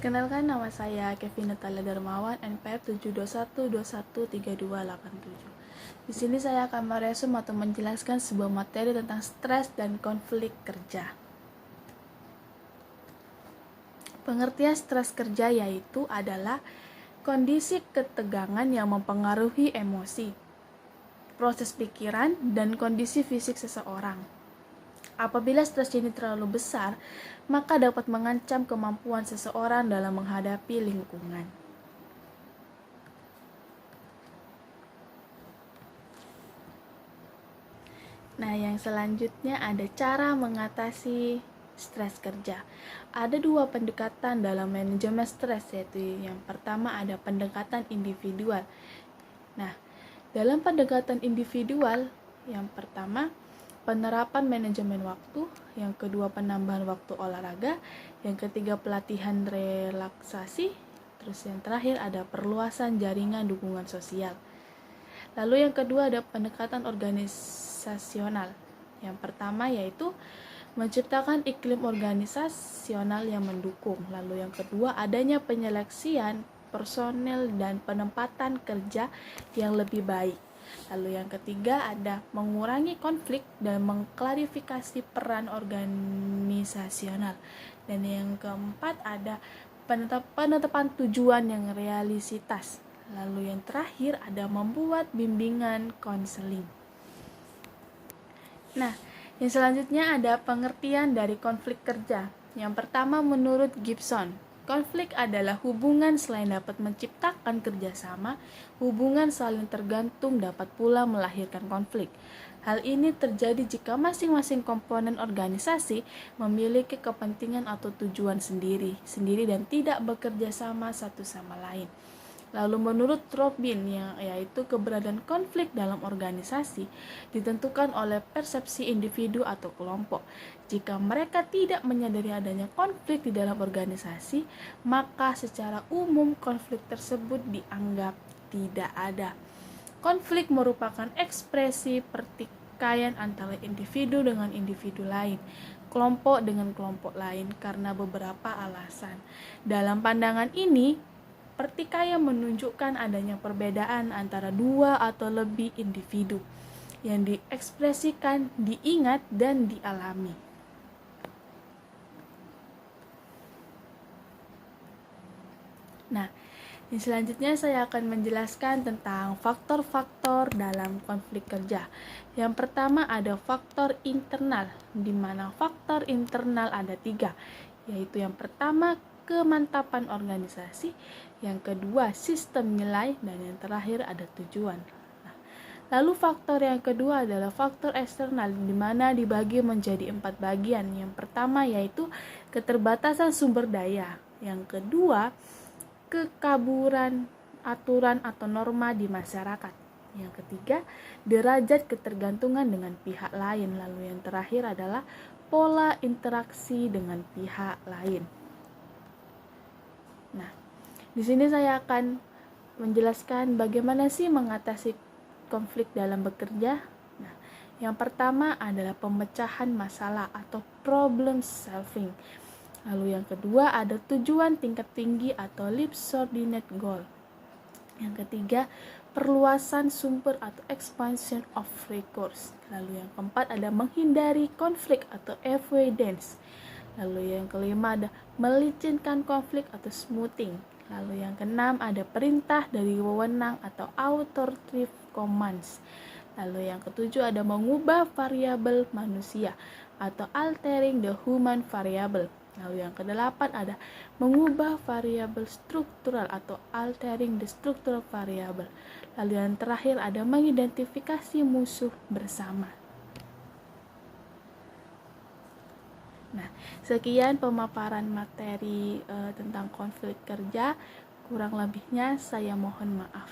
Perkenalkan, nama saya Kevin Natalia Darmawan, NPM 721213287. Di sini saya akan meresum atau menjelaskan sebuah materi tentang stres dan konflik kerja. Pengertian stres kerja yaitu adalah kondisi ketegangan yang mempengaruhi emosi, proses pikiran, dan kondisi fisik seseorang. Apabila stres ini terlalu besar, maka dapat mengancam kemampuan seseorang dalam menghadapi lingkungan. Nah, yang selanjutnya ada cara mengatasi stres kerja. Ada dua pendekatan dalam manajemen stres, yaitu yang pertama ada pendekatan individual. Nah, dalam pendekatan individual, yang pertama penerapan manajemen waktu, yang kedua penambahan waktu olahraga, yang ketiga pelatihan relaksasi, terus yang terakhir ada perluasan jaringan dukungan sosial. Lalu yang kedua ada pendekatan organisasional. Yang pertama yaitu menciptakan iklim organisasional yang mendukung. Lalu yang kedua adanya penyeleksian personel dan penempatan kerja yang lebih baik. Lalu yang ketiga ada mengurangi konflik dan mengklarifikasi peran organisasional. Dan yang keempat ada penetapan tujuan yang realitas. Lalu yang terakhir ada membuat bimbingan konseling. Nah, yang selanjutnya ada pengertian dari konflik kerja. Yang pertama menurut Gibson, konflik adalah hubungan selain dapat menciptakan kerjasama, hubungan saling tergantung dapat pula melahirkan konflik. Hal ini terjadi jika masing-masing komponen organisasi memiliki kepentingan atau tujuan sendiri dan tidak bekerja sama satu sama lain. Lalu menurut Robin, yaitu keberadaan konflik dalam organisasi ditentukan oleh persepsi individu atau kelompok. Jika mereka tidak menyadari adanya konflik di dalam organisasi, maka secara umum konflik tersebut dianggap tidak ada. Konflik merupakan ekspresi pertikaian antara individu dengan individu lain, kelompok dengan kelompok lain karena beberapa alasan. Dalam pandangan ini, pertikaian menunjukkan adanya perbedaan antara dua atau lebih individu yang diekspresikan, diingat, dan dialami. Nah, selanjutnya saya akan menjelaskan tentang faktor-faktor dalam konflik kerja. Yang pertama ada faktor internal, di mana faktor internal ada 3, yaitu yang pertama kemantapan organisasi, yang kedua sistem nilai, dan yang terakhir ada tujuan. Lalu faktor yang kedua adalah faktor eksternal, di mana dibagi menjadi 4 bagian. Yang pertama yaitu keterbatasan sumber daya, yang kedua kekaburan aturan atau norma di masyarakat, yang ketiga derajat ketergantungan dengan pihak lain, lalu yang terakhir adalah pola interaksi dengan pihak lain. Nah, di sini saya akan menjelaskan bagaimana sih mengatasi konflik dalam bekerja. Nah, yang pertama adalah pemecahan masalah atau problem solving. Lalu yang kedua ada tujuan tingkat tinggi atau leap subordinate goal. Yang ketiga, perluasan sumber atau expansion of recourse. Lalu yang keempat ada menghindari konflik atau avoidance. Lalu yang kelima ada melicinkan konflik atau smoothing. Lalu yang keenam ada perintah dari wewenang atau authoritative commands. Lalu yang ketujuh ada mengubah variabel manusia atau altering the human variable. Lalu yang kedelapan ada mengubah variabel struktural atau altering the structural variable. Lalu yang terakhir ada mengidentifikasi musuh bersama. Nah, sekian pemaparan materi tentang konflik kerja. Kurang lebihnya saya mohon maaf.